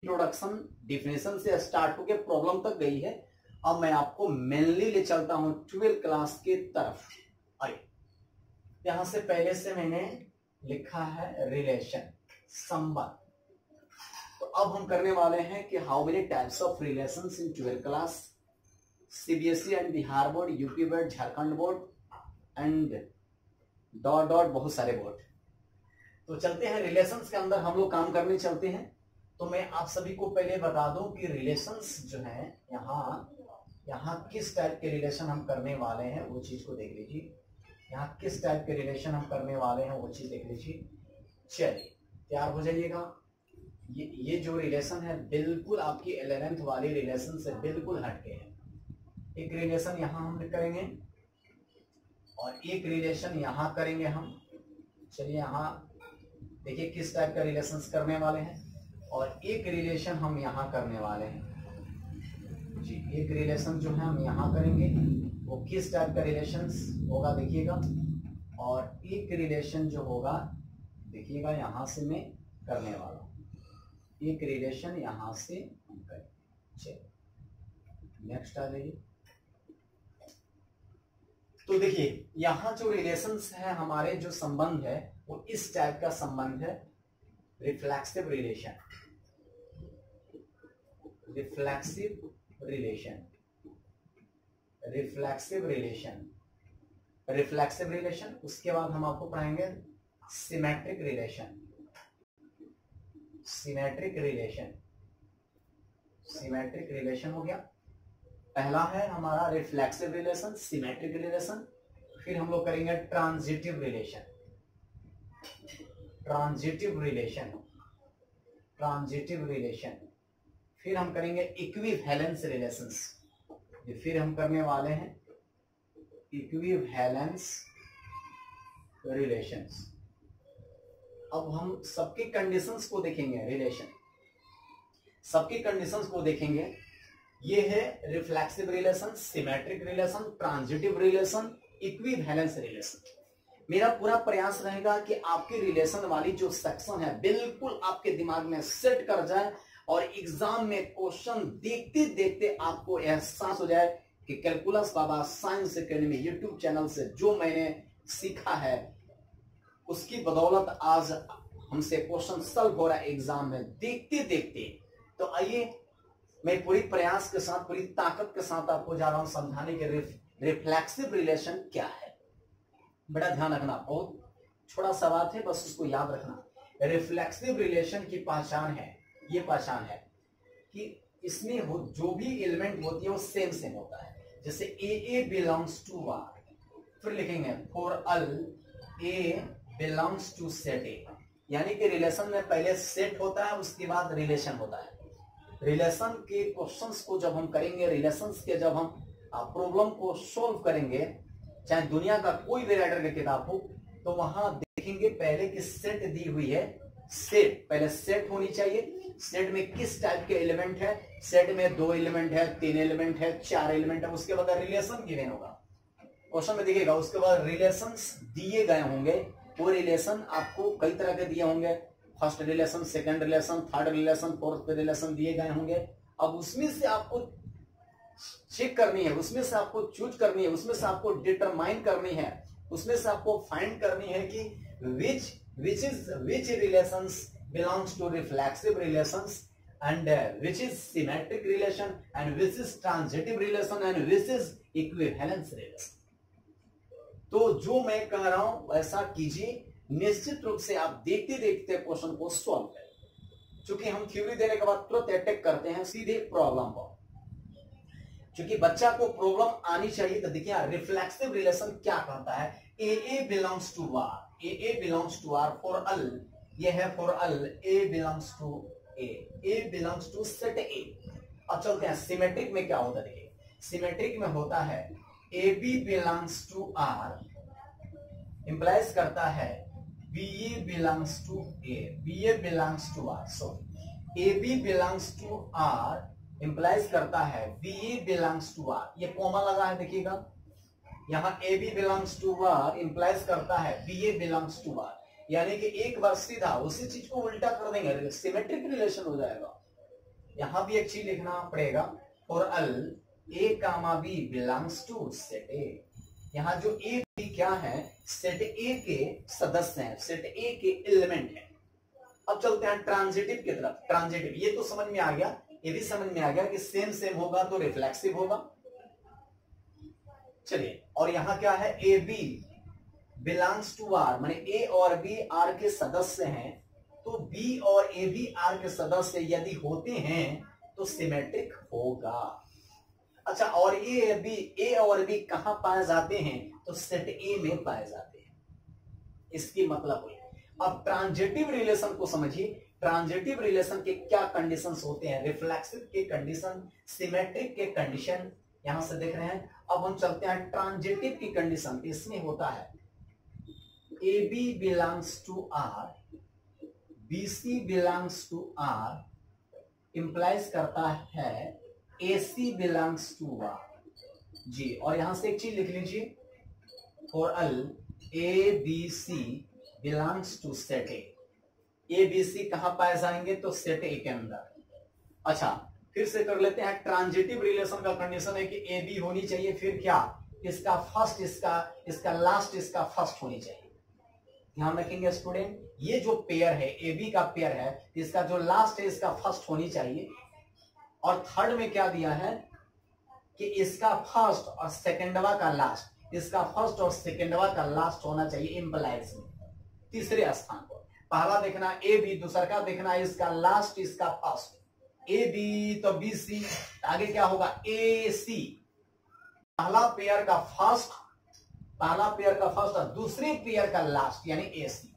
Introduction definition से start होकर problem तक गई है। अब मैं आपको मेनली ले चलता हूं 12th क्लास के तरफ। आइए, यहां से पहले से मैंने लिखा है रिलेशन, संबंध। तो अब हम करने वाले हैं कि how many types of relations in 12th class, CBSE and Bihar board, UP board, Jharkhand board and dot dot बहुत सारे बोर्ड। तो चलते हैं रिलेशंस के अंदर हम लोग काम करने चलते हैं। तो मैं आप सभी को पहले बता दूं कि रिलेशंस जो है यहाँ किस टाइप के रिलेशन हम करने वाले हैं वो चीज को देख लीजिए। यहाँ किस टाइप के रिलेशन हम करने वाले हैं वो चीज देख लीजिए। चलिए तैयार हो जाइएगा। ये जो रिलेशन है बिल्कुल आपकी 11th वाली रिलेशन से बिल्कुल हटके है। एक रिलेशन यहाँ हम करेंगे और एक रिलेशन यहाँ करेंगे हम। चलिए यहाँ देखिए किस टाइप का रिलेशन करने वाले हैं और एक रिलेशन हम यहाँ करने वाले हैं जी। एक रिलेशन जो है हम यहाँ करेंगे वो किस टाइप का रिलेशन होगा देखिएगा, और एक रिलेशन जो होगा देखिएगा यहाँ से मैं करने वाला हूँ। एक रिलेशन यहाँ से हम करेंगे। चलिए नेक्स्ट आ जाइए। तो देखिए यहाँ जो रिलेशंस है हमारे जो संबंध है वो इस टाइप का संबंध है, reflexive relation. Reflexive relation, reflexive relation, reflexive relation. उसके बाद हम आपको पढ़ाएंगे symmetric relation. Symmetric relation, symmetric relation हो गया। पहला है हमारा रिफ्लेक्सिव रिलेशन, सिमेट्रिक रिलेशन। फिर हम लोग करेंगे transitive relation, transitive relation, transitive relation. फिर हम करेंगे इक्विवेलेंस रिलेशंस। फिर हम करने वाले हैं इक्विवेलेंस रिलेशंस। अब हम सबकी कंडीशंस को देखेंगे, रिलेशन सबकी कंडीशंस को देखेंगे। ये है reflexive relation, symmetric relation, transitive relation, equivalence relation. मेरा पूरा प्रयास रहेगा कि आपकी रिलेशन वाली जो सेक्शन है बिल्कुल आपके दिमाग में सेट कर जाए और एग्जाम में क्वेश्चन देखते देखते आपको एहसास हो जाए कि कैलकुलस बाबा साइंस एकेडमी यूट्यूब चैनल से जो मैंने सीखा है उसकी बदौलत आज हमसे क्वेश्चन सॉल्व हो रहा है एग्जाम में देखते देखते। तो आइए मैं पूरी प्रयास के साथ, पूरी ताकत के साथ आपको जा रहा हूं समझाने के रिफ्लेक्सिव रिलेशन क्या है। बड़ा ध्यान रखना, बहुत छोटा सा बात है, बस उसको याद रखना। रिफ्लेक्सिव रिलेशन की पहचान है, ये पहचान है कि इसमें वो जो भी एलिमेंट होती है वो सेम सेम होता है। जैसे ए बिलोंग्स टू आर, फिर लिखेंगे for all A belongs to set A. यानी कि रिलेशन में पहले सेट होता है उसके बाद रिलेशन होता है। रिलेशन के क्वेश्चंस को जब हम करेंगे, रिलेशंस के जब हम प्रॉब्लम को सोल्व करेंगे, चाहे दुनिया का कोई भी राइटर की किताब हो, तो वहां देखेंगे पहले कि सेट दी हुई है। सेट पहले सेट होनी चाहिए। सेट में किस टाइप के एलिमेंट है, सेट में 2 एलिमेंट है, 3 एलिमेंट है, 4 एलिमेंट है, उसके बाद रिलेशन गिवन होगा क्वेश्चन में दिखेगा। उसके बाद रिलेशंस दिए गए होंगे। वो रिलेशन आपको कई तरह के दिए होंगे, first relation, second relation, third relation, fourth relation दिए गए होंगे। अब उसमें से आपको चेक करनी है, उसमें से आपको चूज करनी है, उसमें से आपको डिटरमाइन करनी है, उसमें से आपको फाइंड करनी है कि which relations belongs to reflexive relations and which is symmetric relation and which is transitive relation and which is equivalence relation। तो जो मैं कह रहा हूं वैसा कीजिए, निश्चित रूप से आप देखते देखते क्वेश्चन को सॉल्व करें। क्योंकि हम थ्योरी देने के बाद तुरंत अटैक करते हैं सीधे प्रॉब्लम पर, क्योंकि बच्चा को प्रॉब्लम आनी चाहिए। तो देखिए रिफ्लेक्सिव रिलेशन क्या कहता है, A belongs to R, A belongs to R for all, ये है for all A belongs to A belongs to set A. अब चलते हैं सिमेट्रिक में क्या होता है। देखिए सिमेट्रिक में होता है A B belongs to R implies करता है B A belongs to A, B A belongs to R, sorry A B belongs to R implies करता है B A belongs to R. ये कॉमा लगा है देखिएगा, यहाँ A B belongs to R implies करता है B A belongs to R. यानी कि एक बार सीधा उसी चीज को उल्टा कर देंगे, सिमेट्रिक रिलेशन हो जाएगा। यहां भी एक चीज लिखना पड़ेगा, for all A comma B belongs to set A. यहां जो ए बी क्या है, सेट ए के सदस्य हैं, सेट ए के एलिमेंट हैं। अब चलते हैं ट्रांजिटिव की तरफ। ट्रांजिटिव ये तो समझ में आ गया, ये भी समझ में आ गया कि सेम सेम होगा तो रिफ्लेक्सिव होगा। चलिए, और यहां क्या है, A B belongs to R, माने ए और बी आर के सदस्य हैं, तो बी और ए बी आर के सदस्य यदि होते हैं तो सिमेट्रिक होगा। अच्छा, और ए और बी कहां पाए जाते हैं, तो सेट ए में पाए जाते हैं। इसकी मतलब हुई। अब ट्रांजिटिव रिलेशन को समझिए। ट्रांजिटिव रिलेशन के क्या कंडीशंस होते हैं, रिफ्लेक्सिव के कंडीशन, सिमेट्रिक के कंडीशन यहां से देख रहे हैं। अब हम चलते हैं ट्रांजिटिव की कंडीशन। इसमें होता है A B belongs to R, B C belongs to R, implies करता है A C belongs to R जी। और यहां से एक चीज लिख लीजिए, for all A B C belongs to set A B C कहां पाए जाएंगे, तो सेट ए के अंदर। अच्छा, फिर से कर लेते हैं। ट्रांजिटिव रिलेशन का कंडीशन है कि ए बी होनी चाहिए, फिर क्या, इसका फर्स्ट इसका लास्ट इसका फर्स्ट होनी चाहिए। ध्यान रखेंगे स्टूडेंट, ये जो पेयर है ए बी का पेयर है, इसका जो लास्ट है इसका फर्स्ट होनी चाहिए। और थर्ड में क्या दिया है कि इसका फर्स्ट और सेकेंडवा का लास्ट, इसका फर्स्ट और सेकेंडवा का लास्ट होना चाहिए इंप्लाइज में, तीसरे स्थान पर। पहला देखना ए बी, दूसरा का देखना इसका लास्ट इसका फर्स्ट। ए बी तो बी सी, आगे क्या होगा ए सी। पहला पेयर का फर्स्ट और दूसरे पेयर का लास्ट यानी A C.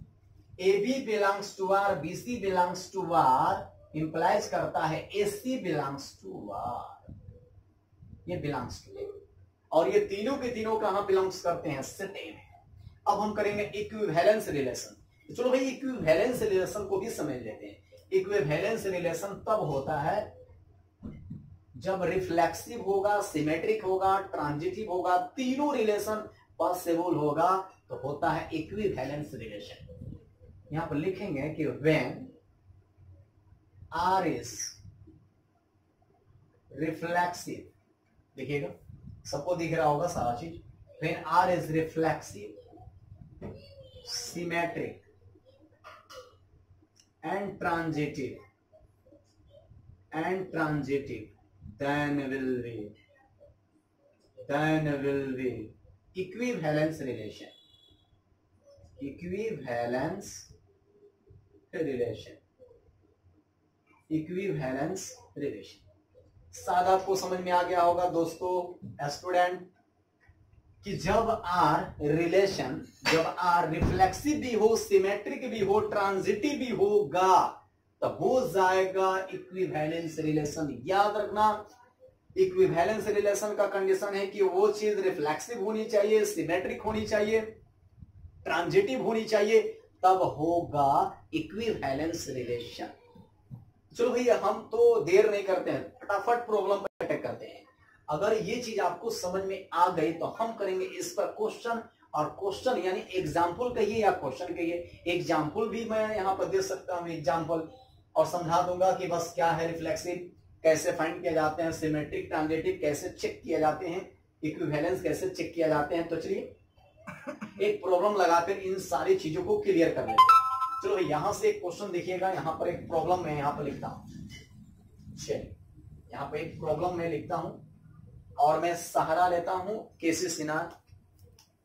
A B belongs to R, B C belongs to R, implies करता है A C belongs to R, ये बिलोंग्स टू ए। और ये तीनों के तीनों कहां बिलोंग्स करते हैं, सेट ए में। अब हम करेंगे इक्विवेलेंस रिलेशन। चलो भाई, इक्विवेलेंस रिलेशन को भी समझ लेते हैं। इक्विवेलेंस रिलेशन तब होता है जब रिफ्लेक्सिव होगा, सिमेट्रिक होगा, ट्रांजिटिव होगा, तीनों रिलेशन पॉसिबल होगा तो होता है इक्विवेलेंस रिलेशन। यहां पर लिखेंगे कि व्हेन आर इज रिफ्लेक्सिव, देखिएगा सबको दिख रहा होगा सारा चीज। When R is reflexive, symmetric and transitive, then will be equivalence relation, शायद आपको समझ में आ गया होगा दोस्तों स्टूडेंट, कि जब आर रिफ्लेक्सिव भी हो, सिमेट्रिक भी हो, ट्रांजिटिव भी होगा, तब हो जाएगा इक्विवेलेंस रिलेशन। याद रखना, इक्विवेलेंस रिलेशन का कंडीशन है कि वो चीज रिफ्लेक्सिव होनी चाहिए, सिमेट्रिक होनी चाहिए, ट्रांजिटिव होनी चाहिए, तब होगा इक्विवेलेंस रिलेशन। चलो भैया, हम तो देर नहीं करते हैं, फटाफट प्रॉब्लम पर अटैक करते हैं। अगर ये चीज आपको समझ में आ गई तो हम करेंगे इस पर क्वेश्चन, और क्वेश्चन यानी एग्जाम्पल कहिए या क्वेश्चन कहिए। एग्जाम्पल भी मैं यहां पर दे सकता हूं एग्जाम्पल, और समझा दूंगा कि बस क्या है रिफ्लेक्सिव, कैसे फाइंड किए जाते हैं, सिमेट्रिक ट्रांजिटिव कैसे चेक किए जाते हैं, इक्विवेलेंस कैसे चेक किए जाते हैं। तो चलिए एक प्रॉब्लम लगाकर इन सारी चीजों को क्लियर कर लेते हैं। चलो यहां से एक क्वेश्चन देखिएगा, यहां पर एक प्रॉब्लम मैं यहां पर लिखता हूं। चलिए, यहां पर एक प्रॉब्लम मैं लिखता हूं और मैं सहारा लेता हूं केसी सिन्हा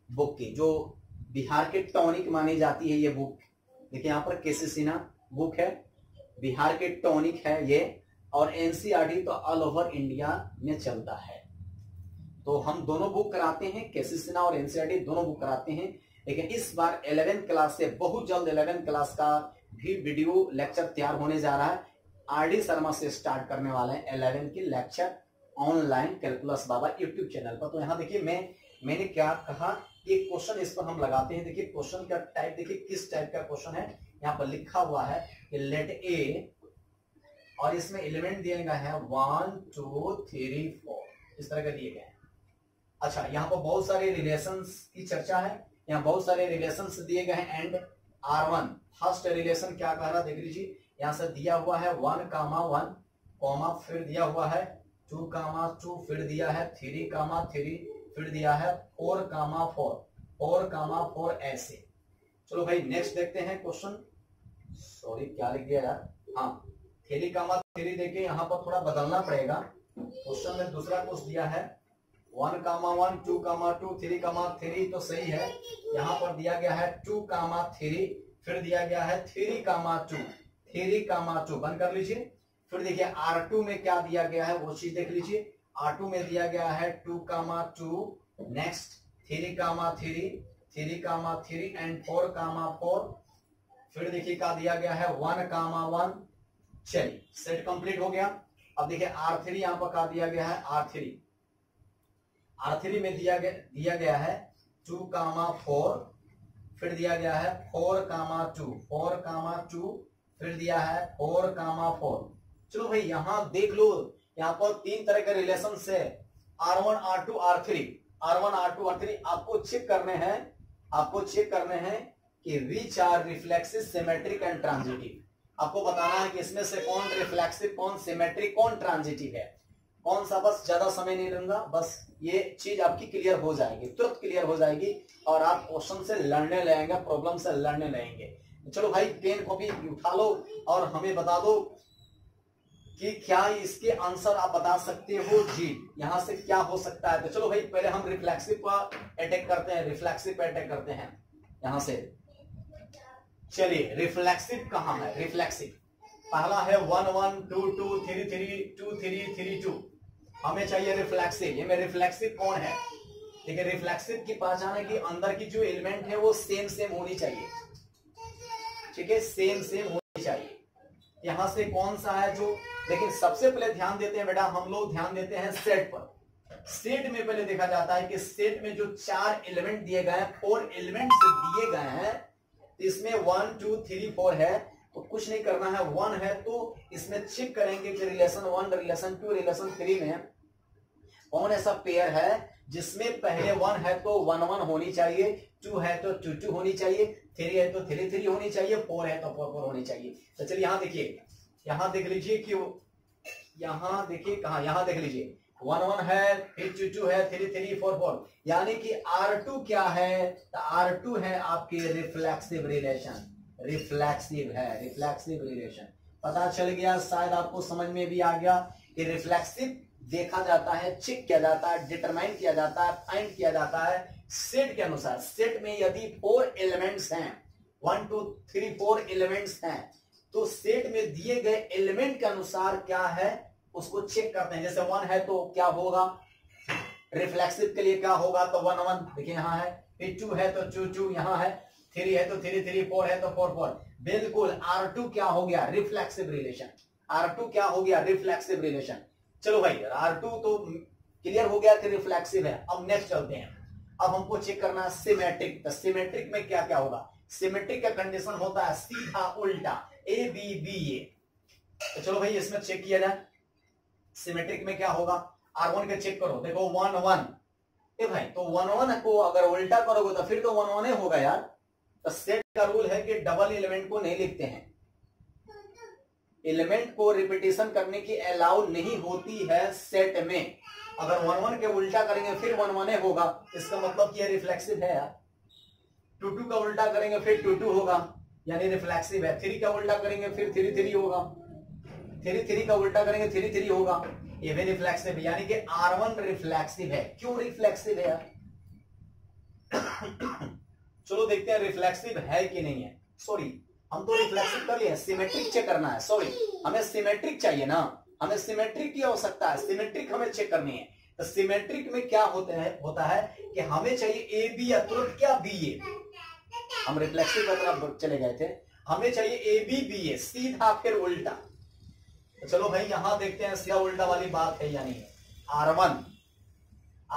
बुक की, जो बिहार के टॉनिक मानी जाती है ये बुक। देखिए यहां पर केसी सिन्हा बुक है, बिहार के टॉनिक है ये, और एनसीईआरटी तो ऑल ओवर इंडिया में चलता है। तो हम दोनों बुक कराते हैं, केसी सिन्हा और एनसीईआरटी दोनों बुक कराते हैं। लेकिन इस बार 11th क्लास से बहुत जल्द 11th क्लास का भी वीडियो लेक्चर तैयार होने जा रहा है। आरडी शर्मा से स्टार्ट करने वाले हैं 11th की लेक्चर ऑनलाइन कैलकुलस बाबा यूट्यूब चैनल पर। तो यहाँ देखिए मैंने क्या कहा, एक क्वेश्चन इस पर हम लगाते हैं। देखिए क्वेश्चन का टाइप देखिए किस टाइप का क्वेश्चन है। यहाँ पर लिखा हुआ है कि लेट ए, और इसमें एलिमेंट दिए गए हैं 1 2 3 4, इस तरह के दिए गए हैं। अच्छा, यहाँ पर बहुत सारे रिलेशंस की चर्चा है, यहाँ बहुत सारे रिलेशंस दिए गए हैं। एंड R1 फर्स्ट रिलेशन क्या कह रहा है देख लीजिए, यहाँ से दिया हुआ है 1, 1 कॉमा फिर दिया हुआ है 2 कामा 2, फिर दिया है 3 कामा 3, फिर दिया है 4 कामा 4, 4 कामा 4 ऐसे। चलो भाई नेक्स्ट देखते हैं क्वेश्चन। सॉरी क्या लिख दिया यार, हाँ 3 कामा 3 देके यहाँ पर थोड़ा बदलना पड़ेगा। क्वेश्चन में दूसरा कुछ दिया है 1 कामा 1, 2 कामा 2, 3 कामा 3 तो सही है। यहाँ पर दिया गया है 2 कामा 3, फिर दिया गया है 3 कामा 2, 3 कामा 2 बंद कर लीजिए। फिर देखिए R2 में क्या दिया गया है वो चीज देख लीजिए। R2 में दिया गया है 2 कामा 2, नेक्स्ट 3 कामा 3, 3 कामा 3 एंड 4 कामा 4। फिर देखिए क्या दिया गया है 1 कामा 1। चलिए सेट कंप्लीट हो गया। अब देखिए R3 यहाँ पर क्या दिया गया है, R3 में दिया गया है 2 कामा 4, फिर दिया गया है 4 कामा 2, 4 कामा 2, फिर दिया है 4 कामा 4। चलो भाई यहां देख लो, यहाँ पर 3 तरह के रिलेशन है R1 R2 R3, R1 R2 R3। आपको चेक करने हैं कि which are reflexive, symmetric and transitive. आपको बताना है कि इसमें से कौन रिफ्लेक्सिव, कौन सिमेट्रिक, कौन ट्रांजिटिव है, कौन सा। बस ज्यादा समय नहीं लूंगा, बस ये चीज आपकी क्लियर हो जाएगी, तुरंत क्लियर हो जाएगी और आप क्वेश्चन से लड़ने लगेंगे, प्रॉब्लम से लड़ने लगेंगे। चलो भाई पेन कॉपी उठा लो और हमें बता दो कि क्या इसके आंसर आप बता सकते हो जी, यहां से क्या हो सकता है। तो चलो भाई पहले हम रिफ्लेक्सिव पर अटैक करते हैं, यहां से। चलिए रिफ्लेक्सिव कहां है, रिफ्लेक्सिव पहला है 1 1 2 2 3 3 2 3 3 2। हमें चाहिए रिफ्लेक्सिव। ये में रिफ्लेक्सिव कौन है, देखिए रिफ्लेक्सिव की पहचान है कि अंदर की जो एलिमेंट है वो सेम होनी चाहिए, ठीक है, सेम होनी चाहिए। यहां से कौन सा है जो, लेकिन सबसे पहले ध्यान देते हैं बेटा, हम लोग ध्यान देते हैं सेट पर। सेट में पहले देखा जाता है कि सेट में जो 4 एलिमेंट दिए गए हैं, 4 एलिमेंट्स दिए गए हैं, इसमें 1 2 3 4 है, तो कुछ नहीं करना है। 1 है तो इसमें चेक करेंगे कि रिलेशन 1, रिलेशन 2, रिलेशन 3 में कौन ऐसा पेयर है जिसमें पहले 1 है तो 1 1 होनी चाहिए, 2 है तो 2 2 होनी चाहिए, 3 है तो 3 3 होनी चाहिए, 4 है तो 4 4 होनी चाहिए। तो चलिए यहां देखिए, यहां देख लीजिए कि यहां देखिए कहा, यहां देख लीजिए 1 1 है, फिर 2 2 है, 3 3 4 4, यानी कि R2 क्या है, तो R2 है आपकी रिफ्लेक्सिव रिलेशन, रिफ्लेक्सिव है, रिफ्लेक्सिव रिलेशन। पता चल गया, शायद आपको समझ में भी आ गया कि रिफ्लेक्सिव देखा जाता है, चेक किया जाता है, डिटरमाइन किया जाता है, फाइंड किया जाता है सेट के अनुसार। सेट में यदि 4 एलिमेंट्स हैं, 1 2 3 4 एलिमेंट्स हैं, तो सेट में दिए गए एलिमेंट के अनुसार क्या है उसको चेक करते हैं। जैसे 1 है तो क्या होगा, रिफ्लेक्सिव के लिए क्या होगा, तो 1 1 देखिए यहां है, फिर 2 है तो 2 2 यहां है, 3 है तो 3 3, 4 है तो 4 4। बिल्कुल R2 क्या हो गया, रिफ्लेक्सिव रिलेशन। R2 क्या हो गया, रिफ्लेक्सिव रिलेशन। चलो भाई R2 तो क्लियर हो गया कि रिफ्लेक्सिव है। अब नेक्स्ट चलते हैं, अब हमको चेक करना है सिमेट्रिक। तो सिमेट्रिक में क्या क्या होगा, सिमेट्रिक का कंडीशन होता है सीधा उल्टा, ए बी बी ए। तो चलो भाई इसमें चेक किया जाए सिमेट्रिक में क्या होगा। R1 के चेक करो, देखो 1 1, ए भाई तो 1 1 को अगर उल्टा करोगे तो फिर तो 1 1 होगा यार। तो सेट का रूल है कि डबल एलिमेंट को नहीं लिखते हैं, एलिमेंट को रिपीटेशन करने की अलाउ नहीं होती है सेट में। अगर 1 1 के उल्टा करेंगे फिर 1 1 होगा, इसका मतलब कि रिफ्लेक्सिव है यार। 2 2 का उल्टा करेंगे फिर 2 2 होगा, यानी रिफ्लेक्सिव है। 3 का उल्टा करेंगे फिर 3 3 होगा, 3 3 का उल्टा करेंगे 3 3 होगा, ये भी रिफ्लेक्सिव है। यानी कि R1 रिफ्लेक्सिव है। क्यों रिफ्लेक्सिव है यार चलो देखते हैं रिफ्लेक्सिव है कि नहीं है। सॉरी हम तो रिफ्लेक्सिव कर लिए, सिमेट्रिक चेक करना है। सॉरी हमें सिमेट्रिक चाहिए ना, हमें सिमेट्रिक की आवश्यकता है, सिमेट्रिक हमें चेक करनी है। तो सिमेट्रिक में क्या होता है कि हमें चाहिए ए बी या तुरंत क्या बी ए, हम रिफ्लेक्सिव की तरफ चले गए थे, हमें चाहिए ए बी बी ए, सीधा फिर उल्टा। तो चलो भाई यहां देखते हैं सीधा उल्टा वाली बात है या नहीं है।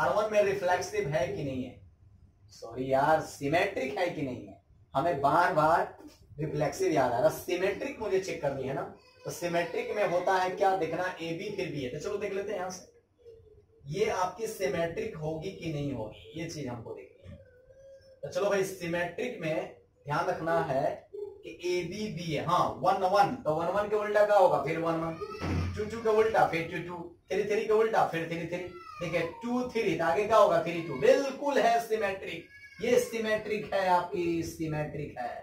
R1 में रिफ्लेक्सिव है कि नहीं है, सॉरी यार सिमेट्रिक है कि नहीं है। हमें बार बार रिफ्लेक्सिव याद आ रहा, सिमेट्रिक मुझे चेक करनी है ना। तो सिमेट्रिक में होता है क्या, देखना ए बी फिर बी है। तो चलो देख लेते हैं यहां से, ये आपकी सिमेट्रिक होगी कि नहीं होगी, ये चीज हमको देखनी है। तो चलो भाई सिमेट्रिक में ध्यान रखना है कि ए बी बी है, हाँ 1 1 तो 1 1 के उल्टा क्या होगा, फिर 1 1, 2 2 के उल्टा फिर 2 2, 3 3 के उल्टा फिर 3 3, ठीक है 2 3 आगे क्या होगा 3 2, बिल्कुल है सिमेट्रिक, ये सिमेट्रिक है, आपकी सिमेट्रिक है,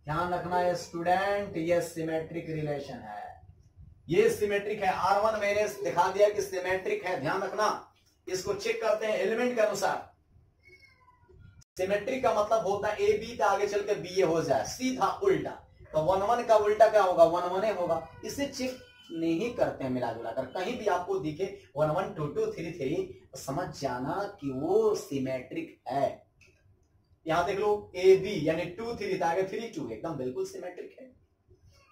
ध्यान रखना है स्टूडेंट, ये सिमेट्रिक रिलेशन है, ये सिमेट्रिक है। R1 मैंने दिखा दिया कि सिमेट्रिक है, ध्यान रखना, इसको चेक करते हैं एलिमेंट के अनुसार। सिमेट्रिक का मतलब होता है ए बी था आगे चल के बी ए हो जाए, सीधा उल्टा, तो 1 1 का उल्टा क्या होगा 1 1 होगा, इसे चेक नहीं करते हैं मिला जुला कर, कहीं भी आपको दिखे 1 1 2 2 3 3 तो समझ जाना कि वो सिमेट्रिक है। यहां देख लो ए बी यानी 2 3 था आगे 3 2, एकदम बिल्कुल सिमेट्रिक है।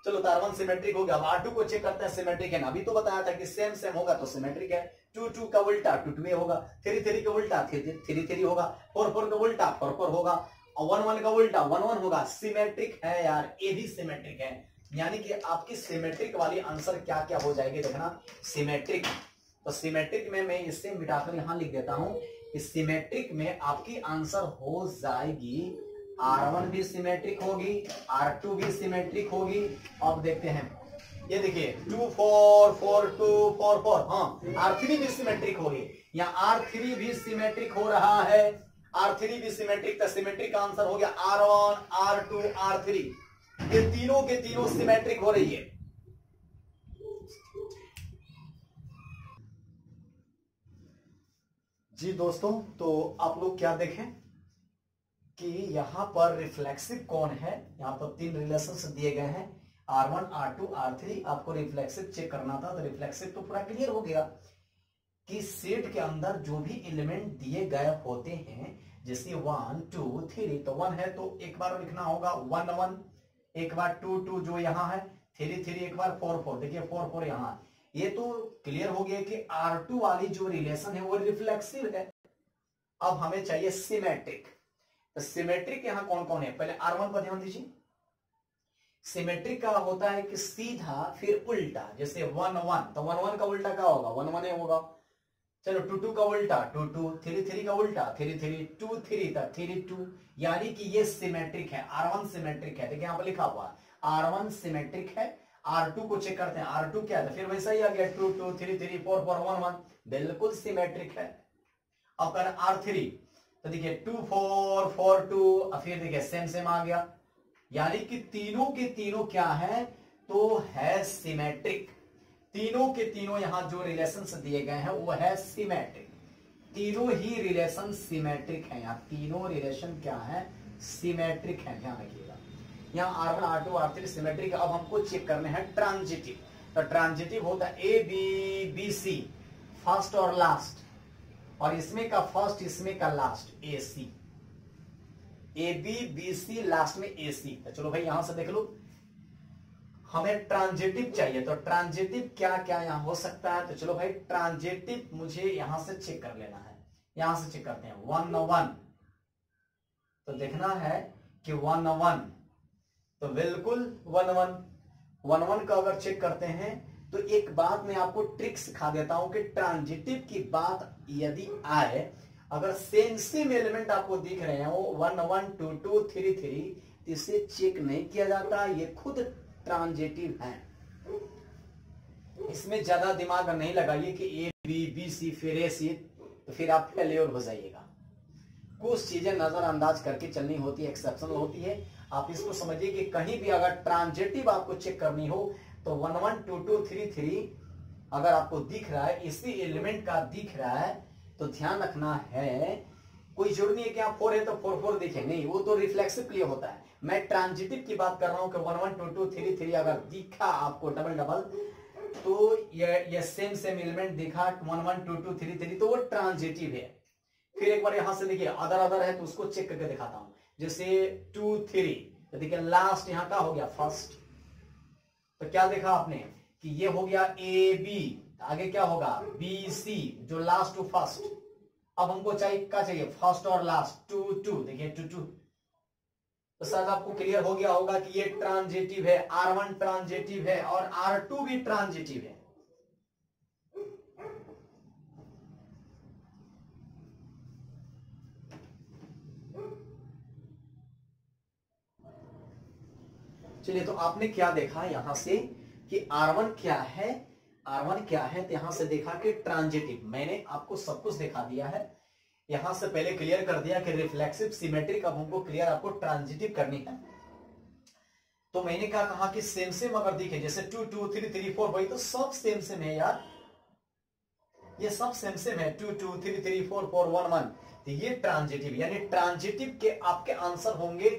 चलो तो R1 सिमेट्रिक हो गया, अब R2 को चेक करते हैं सिमेट्रिक है ना, अभी तो बताया था कि सेम सेम होगा तो सिमेट्रिक है, 2 2 का उल्टा 2 2 होगा, 3 3 का उल्टा 3 3 होगा, 4 4 का उल्टा 4 4 होगा, और 1 1 का उल्टा 1 1 होगा, सिमेट्रिक है यार, ये भी सिमेट्रिक है, यानी कि आपकी सिमेट्रिक वाली आंसर क्या क्या हो जाएगी देखना, सिमेट्रिक, तो सिमेट्रिक में मैं इससे मिटाकर यहां लिख देता हूं कि सिमेट्रिक में आपकी आंसर हो जाएगी R1 भी सिमेट्रिक होगी, R2 भी सिमेट्रिक होगी। अब देखते हैं, ये देखिए 2 4 4 2 4 4, हाँ R3 भी सिमेट्रिक होगी, यहाँ R3 भी सिमेट्रिक हो रहा है, R3 भी सिमेट्रिक, तो सिमेट्रिक का आंसर हो गया R1 R2 R3, ये तीनों के तीनों सिमेट्रिक हो रही है। जी दोस्तों, तो आप लोग क्या देखें कि यहां पर रिफ्लेक्सिव कौन है, यहां पर 3 रिलेशंस दिए गए हैं, R1 R2 R3, आपको रिफ्लेक्सिव चेक करना था, तो रिफ्लेक्सिव तो पूरा क्लियर हो गया कि सेट के अंदर जो भी एलिमेंट दिए गए होते हैं, जैसे 1 2 3, तो 1 है तो एक बार लिखना होगा 1 1, एक बार 2 2 जो यहां है, 3 3 एक बार 4 4, देखिए 4 4 यहां, ये तो क्लियर हो गया कि R2 वाली जो रिलेशन है वो रिफ्लेक्सिव है। अब हमें चाहिए सिमेट्रिक, तो सिमेट्रिक यहां कौन कौन है, पहले R1 पर ध्यान दीजिए, सिमेट्रिक का होता है कि सीधा फिर उल्टा, जैसे 1 1 तो 1 1 का उल्टा क्या होगा 1 1 होगा, चलो 2 2 का उल्टा 2 2, 3 3 का उल्टा 3 3, 2 3 था 3 2, यानी कि ये सिमेट्रिक है, R1 सिमेट्रिक है, देखिए यहां पर लिखा हुआ R1 सिमेट्रिक है। R2 को चेक करते हैं, R2 क्या है, फिर वैसा ही आ गया 2 2 3 3 4 4 1 1, बिल्कुल सिमेट्रिक है। अब कर R3, तो देखिए 2 4 4 2, फिर देखिए सेम सेम आ गया, यानी कि तीनों के तीनों क्या है, तो है सिमेट्रिक, तीनों के तीनों यहां जो रिलेशंस दिए गए हैं वो है सिमेट्रिक, तीनों ही रिलेशन सिमेट्रिक है, यहाँ तीनों रिलेशन क्या है, सिमेट्रिक है, ध्यान रखिएगा। यहाँ R1 R2 R3 सिमेट्रिक। अब हमको चेक करने हैं ट्रांजिटिव, तो ट्रांजिटिव होता है A B B C, first और लास्ट, और इसमें का फर्स्ट इसमें का last, A C, A B B C last में ए सी। तो चलो भाई यहां से देख लो, हमें ट्रांजिटिव चाहिए, तो ट्रांजिटिव क्या क्या यहां हो सकता है, तो चलो भाई ट्रांजिटिव मुझे यहां से चेक कर लेना है, यहां से चेक करते हैं 1 1, तो देखना है कि 1 1, तो बिल्कुल 1 1 1 1 का अगर चेक करते हैं, तो एक बात मैं आपको ट्रिक सिखा देता हूं कि ट्रांजिटिव की बात यदि आए, अगर सेम एलिमेंट आपको दिख रहे हैं वो 1 1 2 2 3 3, इसे चेक नहीं किया जाता, ये खुद ट्रांजिटिव है, इसमें ज्यादा दिमाग नहीं लगाइए कि ए बी बी सी फिर ए सी, तो फिर आप फेल्योर हो जाइएगा। कुछ चीजें नजरअंदाज करके चलनी होती है, एक्सेप्शनल होती है, आप इसको समझिए कि कहीं भी अगर ट्रांजिटिव आपको चेक करनी हो तो 1 1 2 2 3 3 अगर आपको दिख रहा है, इसी एलिमेंट का दिख रहा है, तो ध्यान रखना है, कोई जरूरी नहीं है कि आप 4 है तो 4 4 दिखे, नहीं, वो तो रिफ्लेक्सिव के लिए होता है। मैं ट्रांजिटिव की बात कर रहा हूं कि 1 1 2 2 3 3 अगर दिखा आपको डबल डबल, तो ये सेम एलिमेंट दिखा 1 1 2 2 3 3, तो वो ट्रांजिटिव है। फिर एक बार यहां से देखिए अदर अदर है, तो उसको चेक करके दिखाता हूं, जैसे 2 3, तो देखिए लास्ट यहां का हो गया फर्स्ट, तो क्या देखा आपने कि ये हो गया ए बी, आगे क्या होगा बी सी, जो लास्ट टू फर्स्ट। अब हमको चाहिए क्या चाहिए, फर्स्ट और लास्ट 2 2, देखिए 2 2, तो शायद आपको क्लियर हो गया होगा कि ये ट्रांजिटिव है, R1 ट्रांजिटिव है और R2 भी ट्रांजिटिव है। चलिए, तो आपने क्या देखा यहां से कि R1 क्या है, R1 क्या है, तो यहां से देखा कि ट्रांजिटिव, मैंने आपको सब कुछ दिखा दिया है, यहां से पहले क्लियर कर दिया कि रिफ्लेक्सिव सिमेट्रिक, अब हमको क्लियर आपको ट्रांजिटिव करनी है। तो मैंने क्या कहा कि सेम सेम अगर दिखे, जैसे 2 2 3 3 4 भाई, तो सब सेम सेम है यार, ये सब सेम सेम है, 2 2 3 3 4 4 1 1, तो ये ट्रांजिटिव, यानी ट्रांजिटिव के आपके आंसर होंगे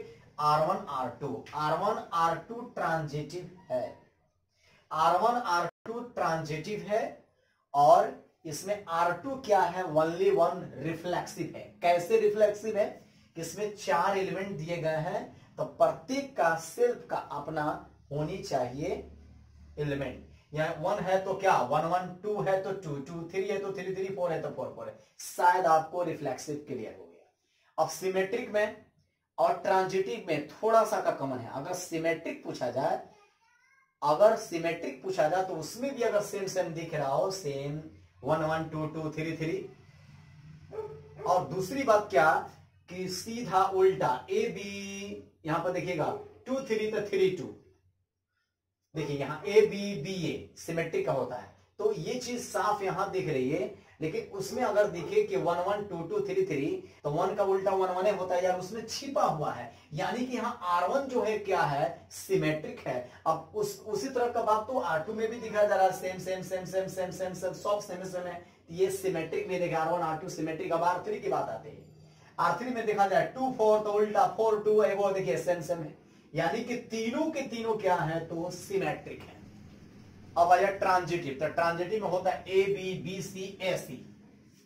R1 R2, R1 R2 transitive है, R1 R2 ट्रांजिटिव है, और इसमें R2 क्या है, ओनली वन रिफ्लेक्सिव है। कैसे रिफ्लेक्सिव है, इसमें 4 एलिमेंट दिए गए हैं, तो प्रत्येक का सेल्फ का अपना होनी चाहिए एलिमेंट, यहाँ 1 है तो क्या 1 1, 2 है तो 2 2, 3 है तो 3 3, 4 है तो 4 4 है, शायद आपको रिफ्लेक्सिव क्लियर हो गया। अब सिमेट्रिक में और ट्रांजिटिव में थोड़ा सा का कॉमन है, अगर सिमेट्रिक पूछा जाए, अगर सिमेट्रिक पूछा जाए तो उसमें भी अगर सेम सेम दिख रहा हो, सेम 1 1 2 2 3 3, और दूसरी बात क्या कि सीधा उल्टा ए बी, यहां पर देखिएगा 2 3 तो 3 2, देखिए यहां A B B A symmetric का होता है, तो ये चीज साफ यहां दिख रही है। लेकिन उसमें अगर दिखे कि 1 1 2 2 3 3, तो 1 का उल्टा 1 1 होता है यार, उसमें छिपा हुआ है, यानी कि यहाँ R1 जो है क्या है, सिमेट्रिक है। अब उसी तरह का बात तो R2 में भी दिखाया जा रहा है, same same same same same same same, सब सेम सेम है, ये सिमेट्रिक में देखा R1 R2 सिमेट्रिक। अब R3 की बात आती है, R3 में देखा जाए 2 4 तो उल्टा 4 2 है, वो देखिए सेम सेम है, यानी कि तीनों के तीनों क्या है, तो सिमेट्रिक है। अब आया ट्रांजिटिव, तो ट्रांजिटिव में होता है ए बी बी सी ए सी।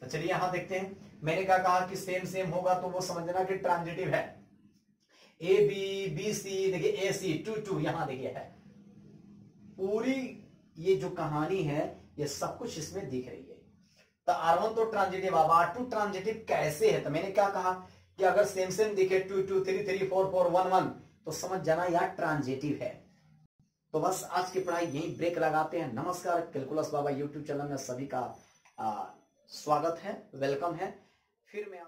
तो चलिए यहां देखते हैं, मैंने क्या कहा कि सेम सेम होगा तो वो समझना कि ट्रांजिटिव है, ए बी बी सी, देखिए ए सी 2 2, यहां देखिए है, पूरी ये जो कहानी है ये सब कुछ इसमें दिख रही है। तो R1 तो ट्रांजिटिव, अब R2 ट्रांजिटिव कैसे है, तो मैंने क्या कहा कि अगर सेम सेम दिखे 2 2 3 3 4 4 1 1, तो समझ जाना यार ट्रांजिटिव है। तो बस आज की पढ़ाई यही ब्रेक लगाते हैं। नमस्कार, कैलकुलस बाबा यूट्यूब चैनल में सभी का स्वागत है, वेलकम है। फिर मैं